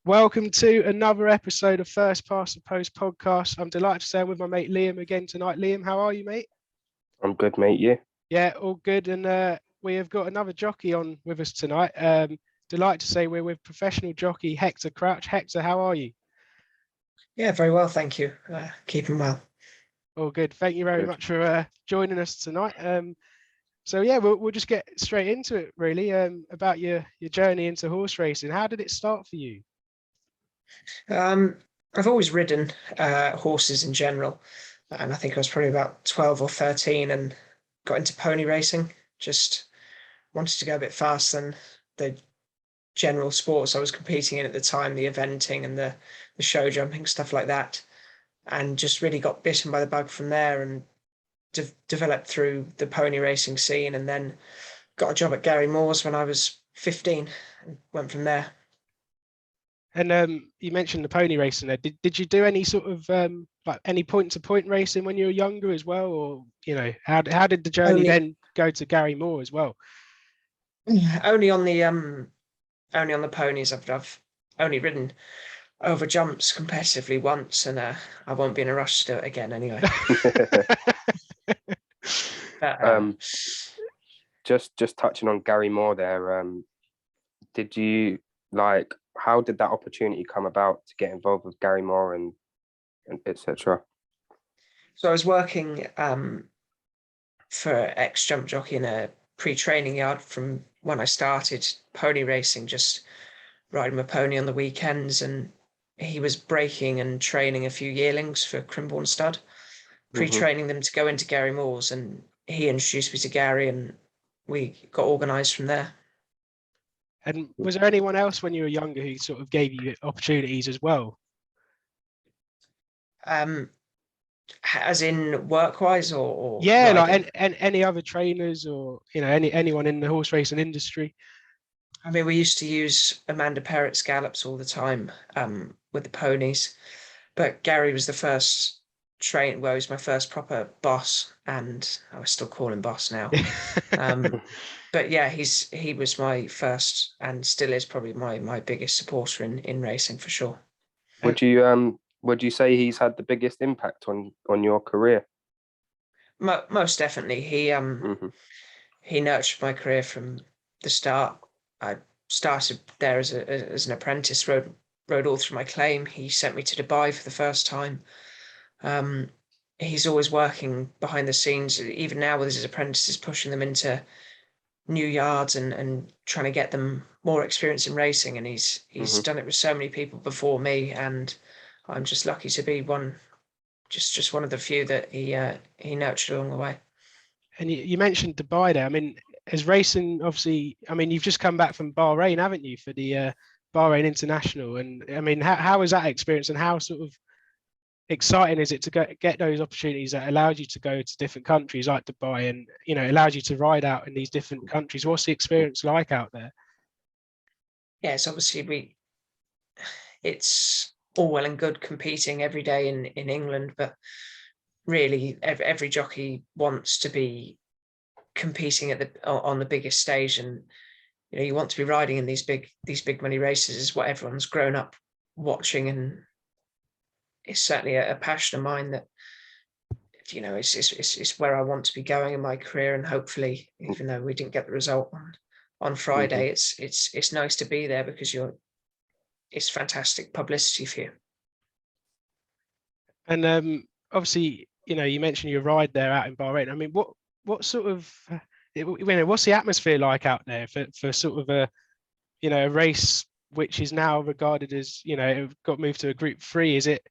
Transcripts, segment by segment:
Welcome to another episode of First Past the Post podcast. I'm delighted to say I'm with my mate Liam again tonight. Liam, how are you, mate? I'm good, mate. You? Yeah, all good. And we have got another jockey on with us tonight. Delighted to say we're with professional jockey Hector Crouch. Hector, how are you? Yeah, very well, thank you. Keeping well. All good. Thank you very Good. much for joining us tonight. So yeah, we'll just get straight into it, really. About your journey into horse racing. How did it start for you? I've always ridden horses in general, and I think I was probably about 12 or 13 and got into pony racing. Just wanted to go a bit faster than the general sports I was competing in at the time, the eventing and the show jumping, stuff like that. And just really got bitten by the bug from there and developed through the pony racing scene, and then got a job at Gary Moore's when I was 15 and went from there. And you mentioned the pony racing there. Did you do any sort of like any point-to-point racing when you were younger as well, or how did the journey then go to Gary Moore as well? Only on the ponies. I've only ridden over jumps competitively once, and I won't be in a rush to do it again anyway. But, just touching on Gary Moore there. Did you how did that opportunity come about to get involved with Gary Moore and etc.? So I was working for ex-jump jockey in a pre-training yard from when I started pony racing, just riding my pony on the weekends, and he was breaking and training a few yearlings for Crimborn Stud, pre-training them to go into Gary Moore's, and he introduced me to Gary and we got organised from there. And was there anyone else when you were younger who sort of gave you opportunities as well? As in work-wise, or yeah, riding? like any other trainers, or anyone in the horse racing industry? I mean, we used to use Amanda Perrett's gallops all the time with the ponies, but Gary was the first he was my first proper boss, and I still call him boss now. But yeah, he was my first and still is probably my biggest supporter in racing for sure. Would you say he's had the biggest impact on your career? Most definitely. He nurtured my career from the start. I started there as an apprentice, rode all through my claim. He sent me to Dubai for the first time. He's always working behind the scenes, even now with his apprentices, pushing them into new yards and trying to get them more experience in racing. And he's done it with so many people before me, and I'm just lucky to be just one of the few that he nurtured along the way. And you mentioned Dubai there. I mean, as racing, obviously, I mean, you've just come back from Bahrain, haven't you, for the Bahrain International? And I mean, how was that experience, and how sort of exciting is it to get those opportunities that allowed you to go to different countries like Dubai, and allowed you to ride out in these different countries? What's the experience like out there? Yes, obviously it's all well and good competing every day in England, but really every jockey wants to be competing on the biggest stage, and you want to be riding in these big money races is what everyone's grown up watching, and it's certainly a passion of mine that it's where I want to be going in my career. And hopefully, even though we didn't get the result on Friday, it's nice to be there because it's fantastic publicity for you. And obviously, you mentioned your ride there out in Bahrain. I mean, what sort of what's the atmosphere like out there for sort of a race which is now regarded as got moved to a Group 3? Is it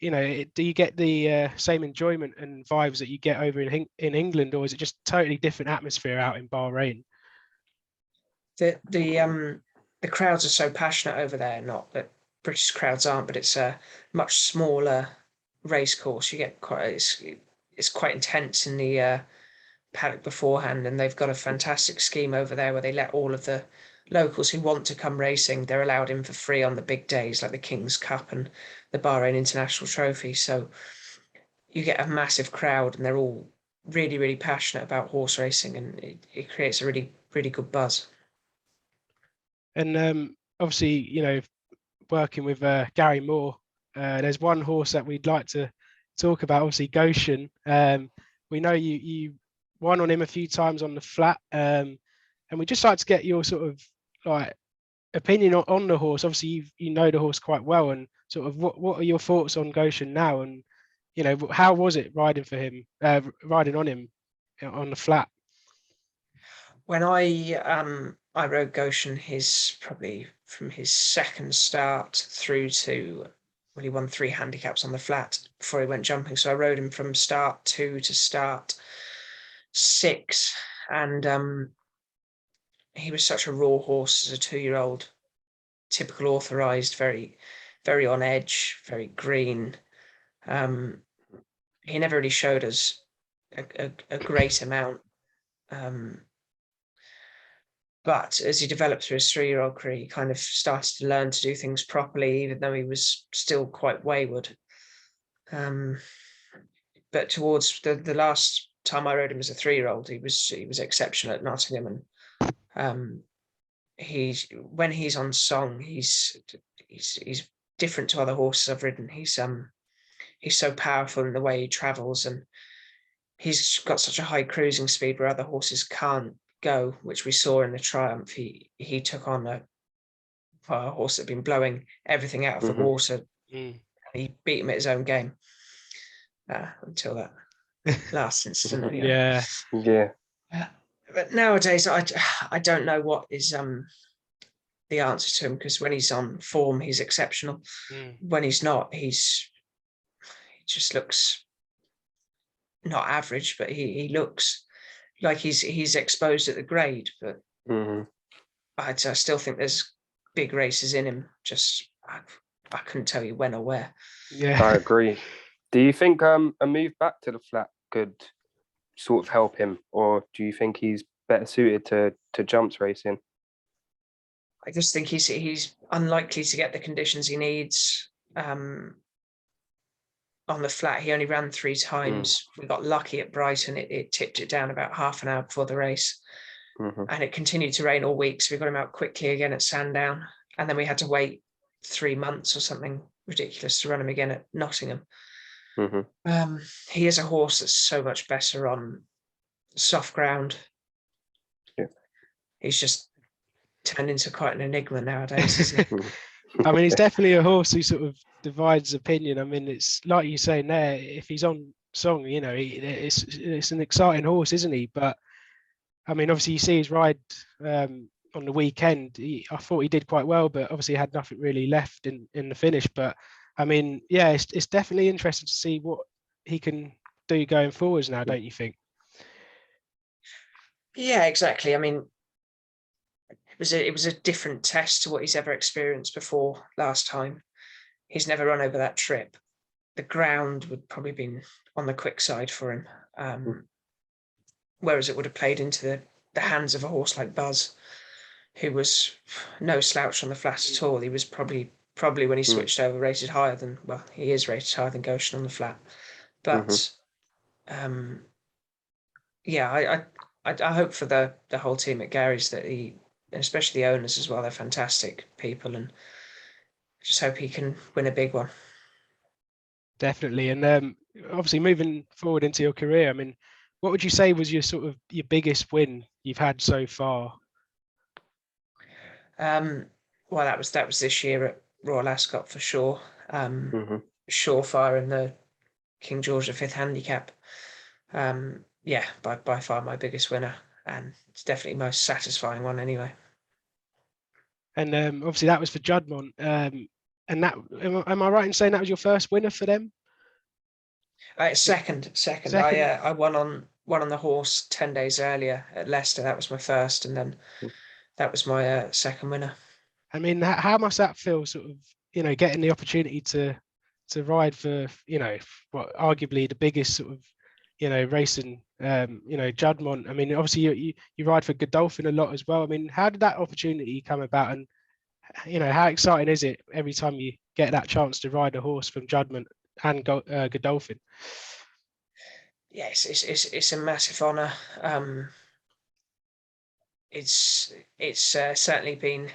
do you get the same enjoyment and vibes that you get over in England, or is it just totally different atmosphere out in Bahrain? The crowds are so passionate over there. Not that British crowds aren't, but it's a much smaller race course. You get it's quite intense in the paddock beforehand, and they've got a fantastic scheme over there where they let all of the locals who want to come racing, they're allowed in for free on the big days like the King's Cup and the Bahrain International Trophy. So you get a massive crowd, and they're all really, really passionate about horse racing, and it creates a really, really good buzz. And obviously, working with Gary Moore. There's one horse that we'd like to talk about, obviously Goshen. We know you won on him a few times on the flat, and we'd just like to get your sort of like opinion on the horse. Obviously, you know the horse quite well, and sort of what are your thoughts on Goshen now, and you know how was it riding for him, riding on him on the flat? When I rode Goshen, his probably from his second start through to, well, he won 3 handicaps on the flat before he went jumping. So I rode him from start 2 to start 6, and he was such a raw horse as a 2-year-old, typical authorized, very, very on edge, very green. He never really showed us a great amount. But as he developed through his 3-year-old career, he kind of started to learn to do things properly, even though he was still quite wayward. But towards the last time I rode him as a 3-year-old, he was exceptional at Nottingham, and when he's on song, he's different to other horses I've ridden. He's so powerful in the way he travels, and he's got such a high cruising speed where other horses can't go, which we saw in the Triumph. He took on a horse that had been blowing everything out of the water. And he beat him at his own game until that last incident. Anyway. Yeah. But nowadays, I don't know what is the answer to him, because when he's on form, he's exceptional. When he's not, he just looks not average, but he looks like he's exposed at the grade. But I still think there's big races in him. Just I couldn't tell you when or where. Yeah, I agree. Do you think a move back to the flat could sort of help him, or do you think he's better suited to jumps racing? I just think he's unlikely to get the conditions he needs on the flat. He only ran 3 times. We got lucky at Brighton. It tipped it down about half an hour before the race. And it continued to rain all week. So we got him out quickly again at Sandown. And then we had to wait 3 months or something ridiculous to run him again at Nottingham. He is a horse that's so much better on soft ground. Yeah. He's just turned into quite an enigma nowadays, isn't he? I mean, he's definitely a horse who sort of divides opinion. I mean, it's like you're saying there, if he's on song, you know, it's an exciting horse, isn't he? But I mean, obviously you see his ride on the weekend. I thought he did quite well, but obviously had nothing really left in the finish. But I mean, yeah, it's definitely interesting to see what he can do going forwards now, don't you think? Yeah, exactly. I mean, it was a different test to what he's ever experienced before last time. He's never run over that trip. The ground would probably been on the quick side for him, whereas it would have played into the hands of a horse like Buzz, who was no slouch on the flat at all. He was probably when he switched over rated higher than, well, he is rated higher than Goshen on the flat. But yeah, I hope for the whole team at Gary's that and especially the owners as well, they're fantastic people, and I just hope he can win a big one. Definitely. And obviously moving forward into your career, I mean, what would you say was your sort of your biggest win you've had so far? Well, that was this year at Royal Ascot for sure. Surefire in the King George V handicap. Yeah, by far my biggest winner, and it's definitely most satisfying one anyway. And obviously that was for Juddmonte. And that, am I right in saying that was your first winner for them? Second. I won on the horse 10 days earlier at Leicester. That was my first, and then that was my second winner. I mean, how must that feel, sort of, you know, getting the opportunity to ride for, you know, what arguably the biggest sort of, you know, racing, you know, Juddmonte. I mean, obviously you ride for Godolphin a lot as well. I mean, how did that opportunity come about, and you know, how exciting is it every time you get that chance to ride a horse from Juddmonte and Godolphin? Yes, it's a massive honour. It's certainly been.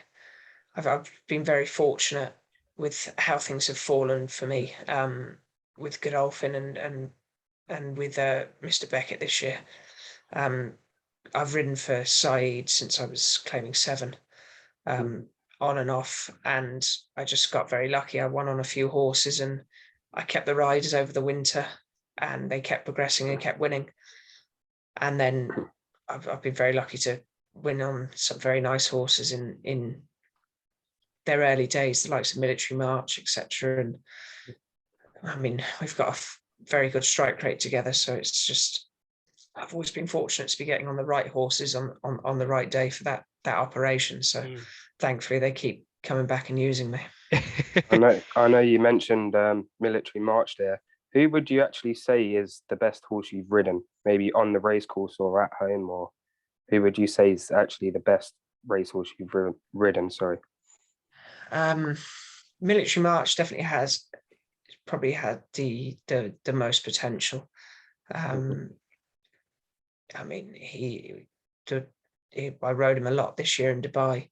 I've been very fortunate with how things have fallen for me, with Godolphin and with Mr. Beckett this year. I've ridden for Saeed since I was claiming 7, on and off, and I just got very lucky. I won on a few horses, and I kept the riders over the winter, and they kept progressing and kept winning. And then I've been very lucky to win on some very nice horses in their early days, the likes of Military March, etc. And I mean, we've got a very good strike rate together, so it's just, I've always been fortunate to be getting on the right horses on the right day for that operation. So thankfully they keep coming back and using me. I know you mentioned Military March there. Who would you actually say is the best horse you've ridden, maybe on the race course or at home, or who would you say is actually the best racehorse you've ridden? Sorry. Military March definitely has probably had the most potential. I mean, I rode him a lot this year in Dubai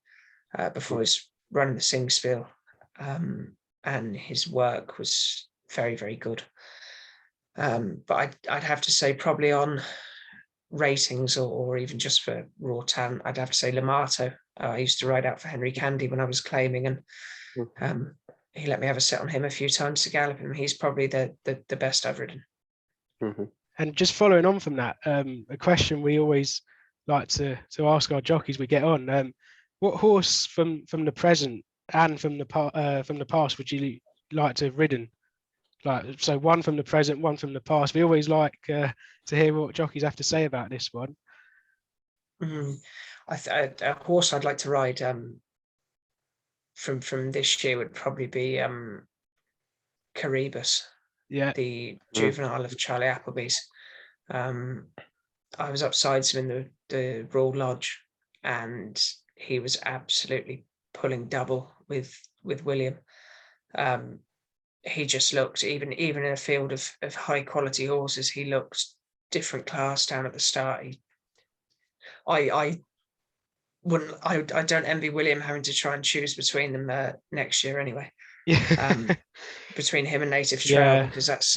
before his run in the Singspiel, and his work was very, very good. But I'd have to say probably on ratings or even just for raw talent, I'd have to say Lamato. I used to ride out for Henry Candy when I was claiming, and he let me have a set on him a few times to gallop him. He's probably the best I've ridden. And just following on from that, a question we always like to ask our jockeys we get on: what horse from the present and from the past would you like to have ridden? Like, so one from the present, one from the past. We always like to hear what jockeys have to say about this one. A horse I'd like to ride from this year would probably be Caribus, the juvenile of Charlie Appleby's. I was upsides him in the Royal Lodge, and he was absolutely pulling double with William. He just looked, even in a field of high quality horses, he looked different class down at the start. I don't envy William having to try and choose between them next year anyway. Between him and Native Trail, because that's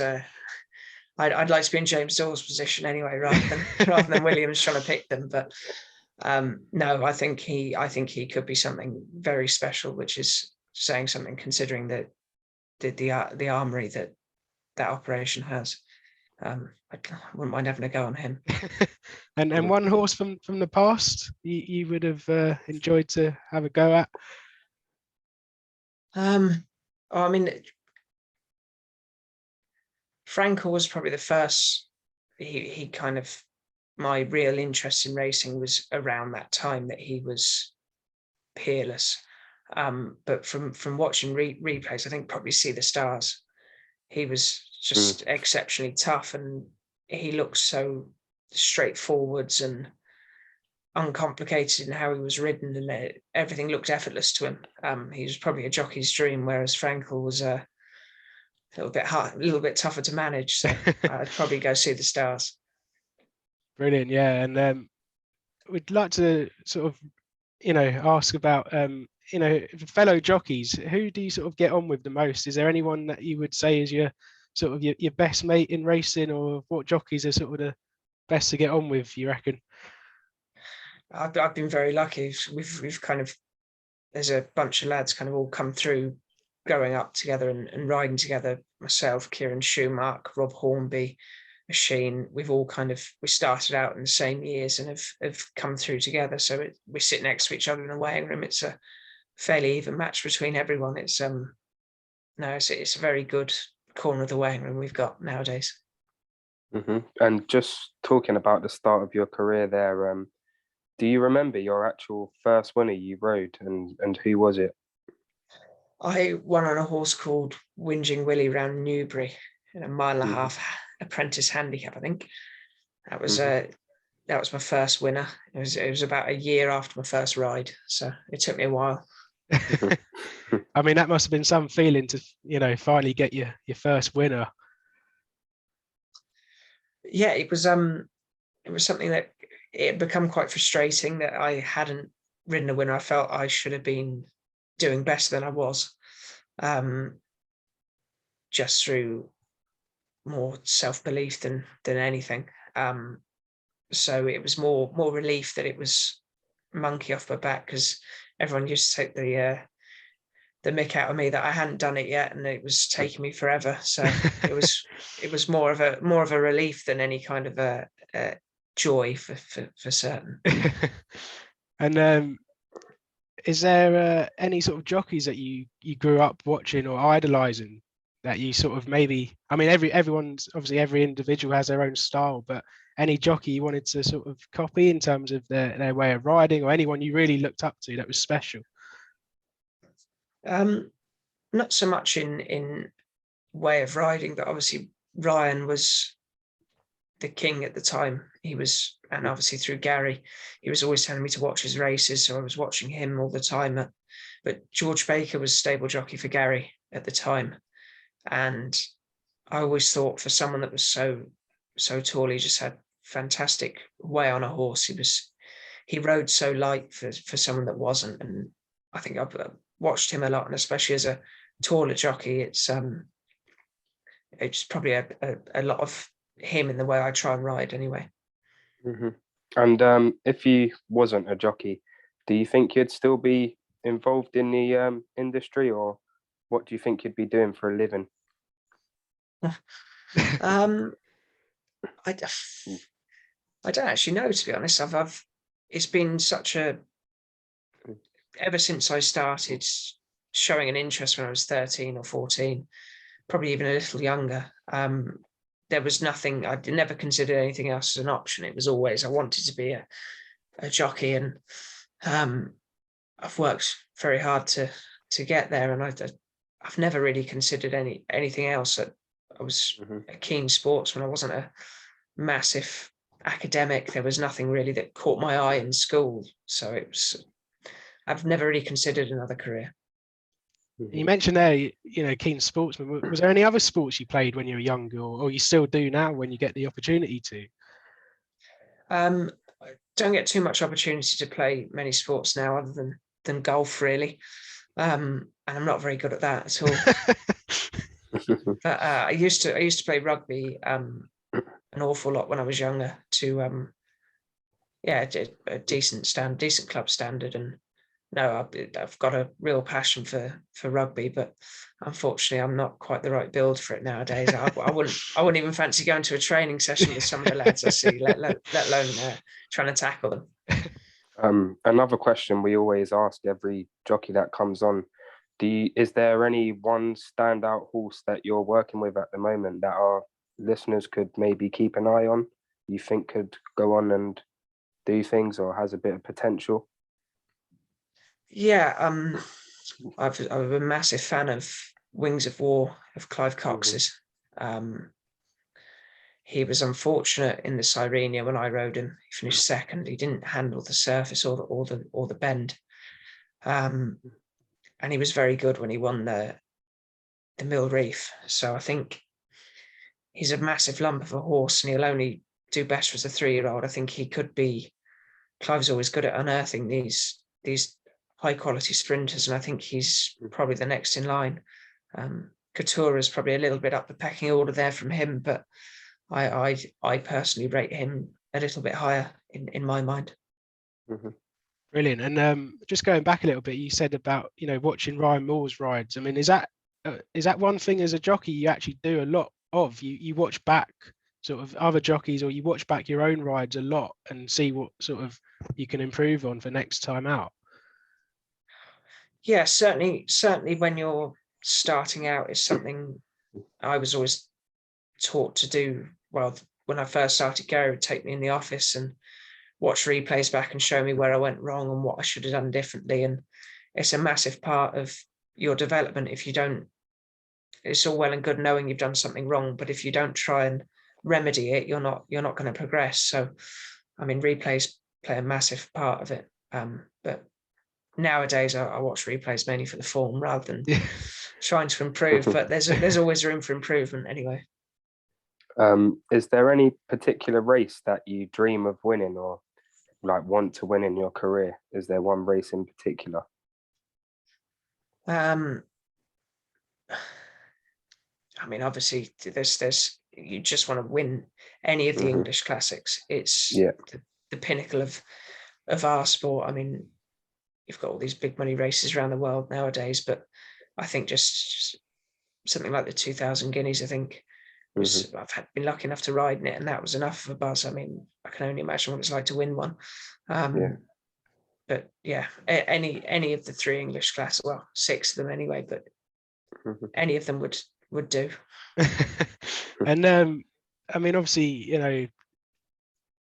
I'd like to be in James Dawes' position anyway, rather than Williams trying to pick them. But no, I think he could be something very special, which is saying something considering that the armory that operation has. I wouldn't mind having a go on him. and one horse from the past you would have enjoyed to have a go at? I mean, Frankel was probably the first. He kind of, my real interest in racing was around that time that he was peerless. But from watching replays, I think probably See the Stars, he was just exceptionally tough, and he looked so straightforwards and uncomplicated in how he was ridden, and everything looked effortless to him. He was probably a jockey's dream, whereas Frankel was a little bit hard, a little bit tougher to manage. So I'd probably go See the Stars. Brilliant, yeah. And we'd like to sort of, ask about, fellow jockeys. Who do you sort of get on with the most? Is there anyone that you would say is your sort of your best mate in racing, or what jockeys are sort of the best to get on with, you reckon? I've been very lucky. We've kind of, there's a bunch of lads kind of all come through growing up together and riding together. Myself, Kieran Schumacher, Rob Hornby, Machine. We've all we started out in the same years and have come through together. So we sit next to each other in the weighing room. It's a fairly even match between everyone. It's it's a very good corner of the weighing room we've got nowadays. And just talking about the start of your career there, do you remember your actual first winner you rode, and who was it? I won on a horse called Whinging Willie round Newbury in a 1.5 mile apprentice handicap, I think. That was my first winner. It was about a year after my first ride, so it took me a while. I mean, that must have been some feeling to finally get your first winner. Yeah, it was something that it had become quite frustrating that I hadn't ridden a winner. I felt I should have been doing better than I was. just through more self-belief than anything. So it was more relief that it was monkey off my back, because everyone used to take the mick out of me that I hadn't done it yet, and it was taking me forever. So it was more of a relief than any kind of a joy for certain. And is there any sort of jockeys that you grew up watching or idolizing that you sort of maybe, I mean, everyone's obviously, every individual has their own style, but any jockey you wanted to sort of copy in terms of their way of riding, or anyone you really looked up to that was special? Not so much in way of riding, but obviously Ryan was the king at the time. He was, and obviously through Gary, he was always telling me to watch his races, so I was watching him all the time. But George Baker was stable jockey for Gary at the time, and I always thought, for someone that was so tall, he just had fantastic way on a horse. He rode so light for someone that wasn't, and I think I've watched him a lot, and especially as a taller jockey, it's probably a lot of him in the way I try and ride anyway. Mm-hmm. And if you wasn't a jockey, do you think you'd still be involved in the industry, or what do you think you'd be doing for a living? I don't actually know, to be honest. It's been such a, ever since I started showing an interest when I was 13 or 14, probably even a little younger, there was nothing, I never considered anything else as an option. It was always, I wanted to be a jockey, and I've worked very hard to get there, and I've never really considered anything else. I was a keen sportsman. I wasn't a massive academic. There was nothing really that caught my eye in school, so I've never really considered another career. You mentioned there, keen sportsman. Was there any other sports you played when you were younger, or you still do now when you get the opportunity to? I don't get too much opportunity to play many sports now, other than golf, really, and I'm not very good at that at all. But I used to play rugby an awful lot when I was younger, to a decent club standard. And no, I've got a real passion for rugby, but unfortunately I'm not quite the right build for it nowadays. I wouldn't even fancy going to a training session with some of the lads I see, let alone trying to tackle them. Another question we always ask every jockey that comes on: is there any one standout horse that you're working with at the moment that our listeners could maybe keep an eye on, you think could go on and do things, or has a bit of potential? Yeah, I'm a massive fan of Wings of War of Clive Cox's. He was unfortunate in the Cyrenia when I rode him. He finished second. He didn't handle the surface or the bend, and he was very good when he won the Mill Reef. So I think he's a massive lump of a horse, and he'll only do better as a 3-year-old. I think he could be. Clive's always good at unearthing these high quality sprinters, and I think he's probably the next in line. Couture is probably a little bit up the pecking order there from him, but I personally rate him a little bit higher in my mind. Brilliant. And just going back a little bit, you said about watching Ryan Moore's rides. I mean, is that one thing as a jockey you actually do a lot of? You watch back sort of other jockeys, or you watch back your own rides a lot and see what sort of you can improve on for next time out? Yeah, certainly when you're starting out is something I was always taught to do. Well, when I first started, Gary would take me in the office and watch replays back and show me where I went wrong and what I should have done differently. And it's a massive part of your development. If you don't, it's all well and good knowing you've done something wrong, but if you don't try and remedy it, you're not going to progress. So, I mean, replays play a massive part of it. But nowadays I watch replays mainly for the form rather than trying to improve. But there's always room for improvement anyway. Is there any particular race that you dream of winning, or like want to win in your career? Is there one race in particular? I mean, obviously, there's you just want to win any of the English classics. It's Yeah. the pinnacle of our sport. I mean, you've got all these big money races around the world nowadays, but I think just something like the 2000 Guineas, I think, was been lucky enough to ride in it, and that was enough of a buzz. I mean, I can only imagine what it's like to win one. But yeah, any of the three English class, well, six of them anyway, but any of them would do. And I mean, obviously, you know,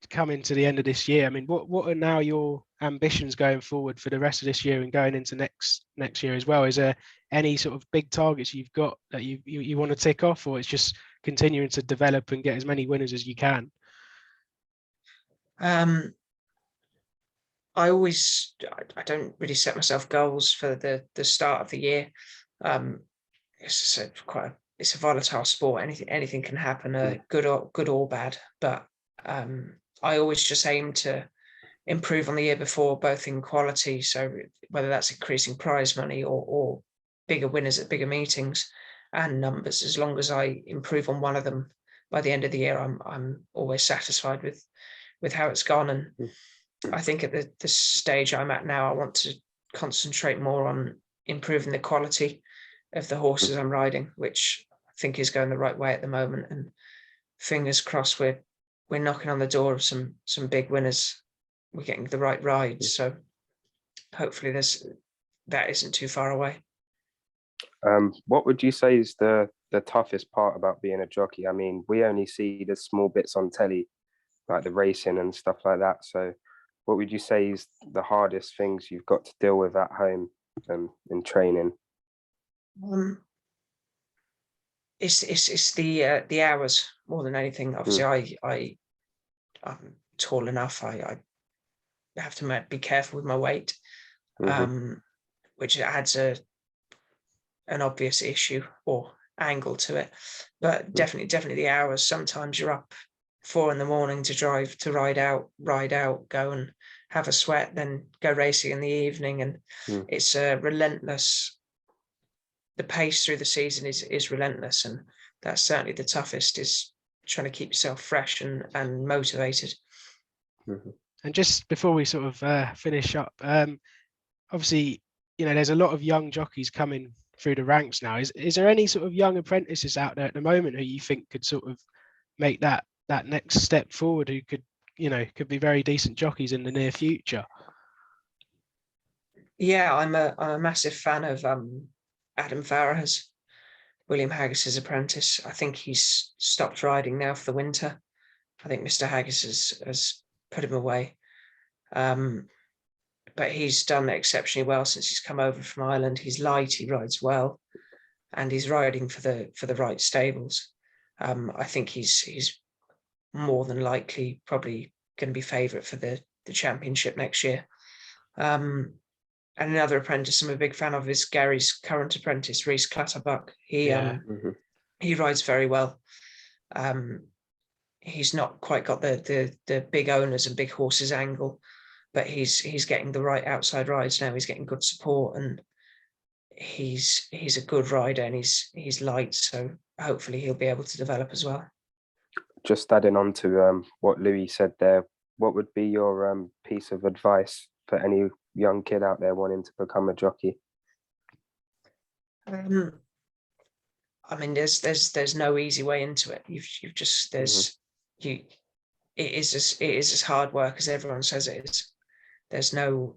coming to the end of this year, I mean, what are now your ambitions going forward for the rest of this year and going into next year as well? Is there any sort of big targets you've got that you want to tick off, or it's just continuing to develop and get as many winners as you can? I don't really set myself goals for the start of the year. It's it's a volatile sport. Anything can happen, good or bad. But I always just aim to improve on the year before, both in quality, so whether that's increasing prize money or bigger winners at bigger meetings, and numbers. As long as I improve on one of them by the end of the year, I'm always satisfied with how it's gone. And I think at the stage I'm at now, I want to concentrate more on improving the quality of the horses I'm riding, which I think is going the right way at the moment. And fingers crossed, we're knocking on the door of some big winners. We're getting the right rides, so hopefully that isn't too far away. What would you say is the toughest part about being a jockey? I mean, we only see the small bits on telly, like the racing and stuff like that. So what would you say is the hardest things you've got to deal with at home in training? It's the hours more than anything. Obviously, I'm tall enough. I have to be careful with my weight, which adds an obvious issue or angle to it. But definitely the hours. Sometimes you're up 4 a.m. to ride out, go and have a sweat, then go racing in the evening, and it's a relentless. The pace through the season is relentless, and that's certainly the toughest, is trying to keep yourself fresh and motivated. And just before we sort of finish up, obviously, you know, there's a lot of young jockeys coming through the ranks now. Is there any sort of young apprentices out there at the moment who you think could sort of make that next step forward, who could be very decent jockeys in the near future? Yeah, I'm a massive fan of Adam Farrah's, William Haggis's apprentice. I think he's stopped riding now for the winter. I think Mr. Haggis has put him away. But he's done exceptionally well since he's come over from Ireland. He's light, he rides well, and he's riding for the right stables. I think he's more than likely probably going to be favourite for the championship next year. And another apprentice I'm a big fan of is Gary's current apprentice, Rhys Clatterbuck. He rides very well. He's not quite got the big owners and big horses angle, but he's getting the right outside rides now. He's getting good support, and he's a good rider, and he's light, so hopefully he'll be able to develop as well. Just adding on to what Louis said there, what would be your piece of advice for any young kid out there wanting to become a jockey? I mean, there's no easy way into it. You've just it is as hard work as everyone says it is. There's no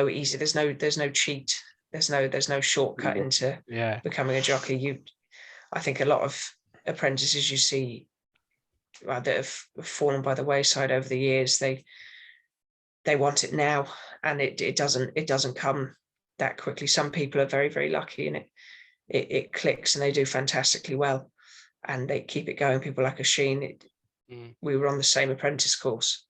easy. There's no cheat. There's no shortcut into becoming a jockey. I think a lot of apprentices you see that have fallen by the wayside over the years, they want it now, and it doesn't come that quickly. Some people are very, very lucky, and it clicks and they do fantastically well, and they keep it going. People like Asheen, we were on the same apprentice course,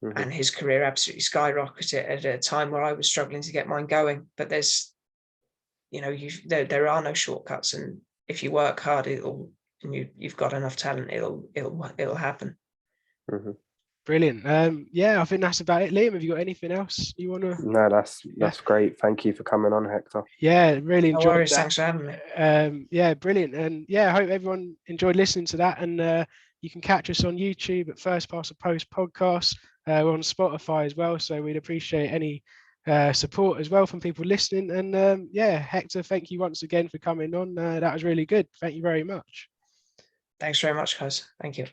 and his career absolutely skyrocketed at a time where I was struggling to get mine going. But there's, there are no shortcuts, and if you work hard, you've got enough talent, it'll happen. Brilliant. Yeah, I think that's about it. Liam, have you got anything else you want to? No, that's great. Thank you for coming on, Hector. Yeah, really No enjoyed worries. that. Thanks for having me. Yeah, brilliant. And yeah, I hope everyone enjoyed listening to that. And you can catch us on YouTube at First Past the Post Podcast. We're on Spotify as well. So we'd appreciate any support as well from people listening. And yeah, Hector, thank you once again for coming on. That was really good. Thank you very much. Thanks very much, guys. Thank you.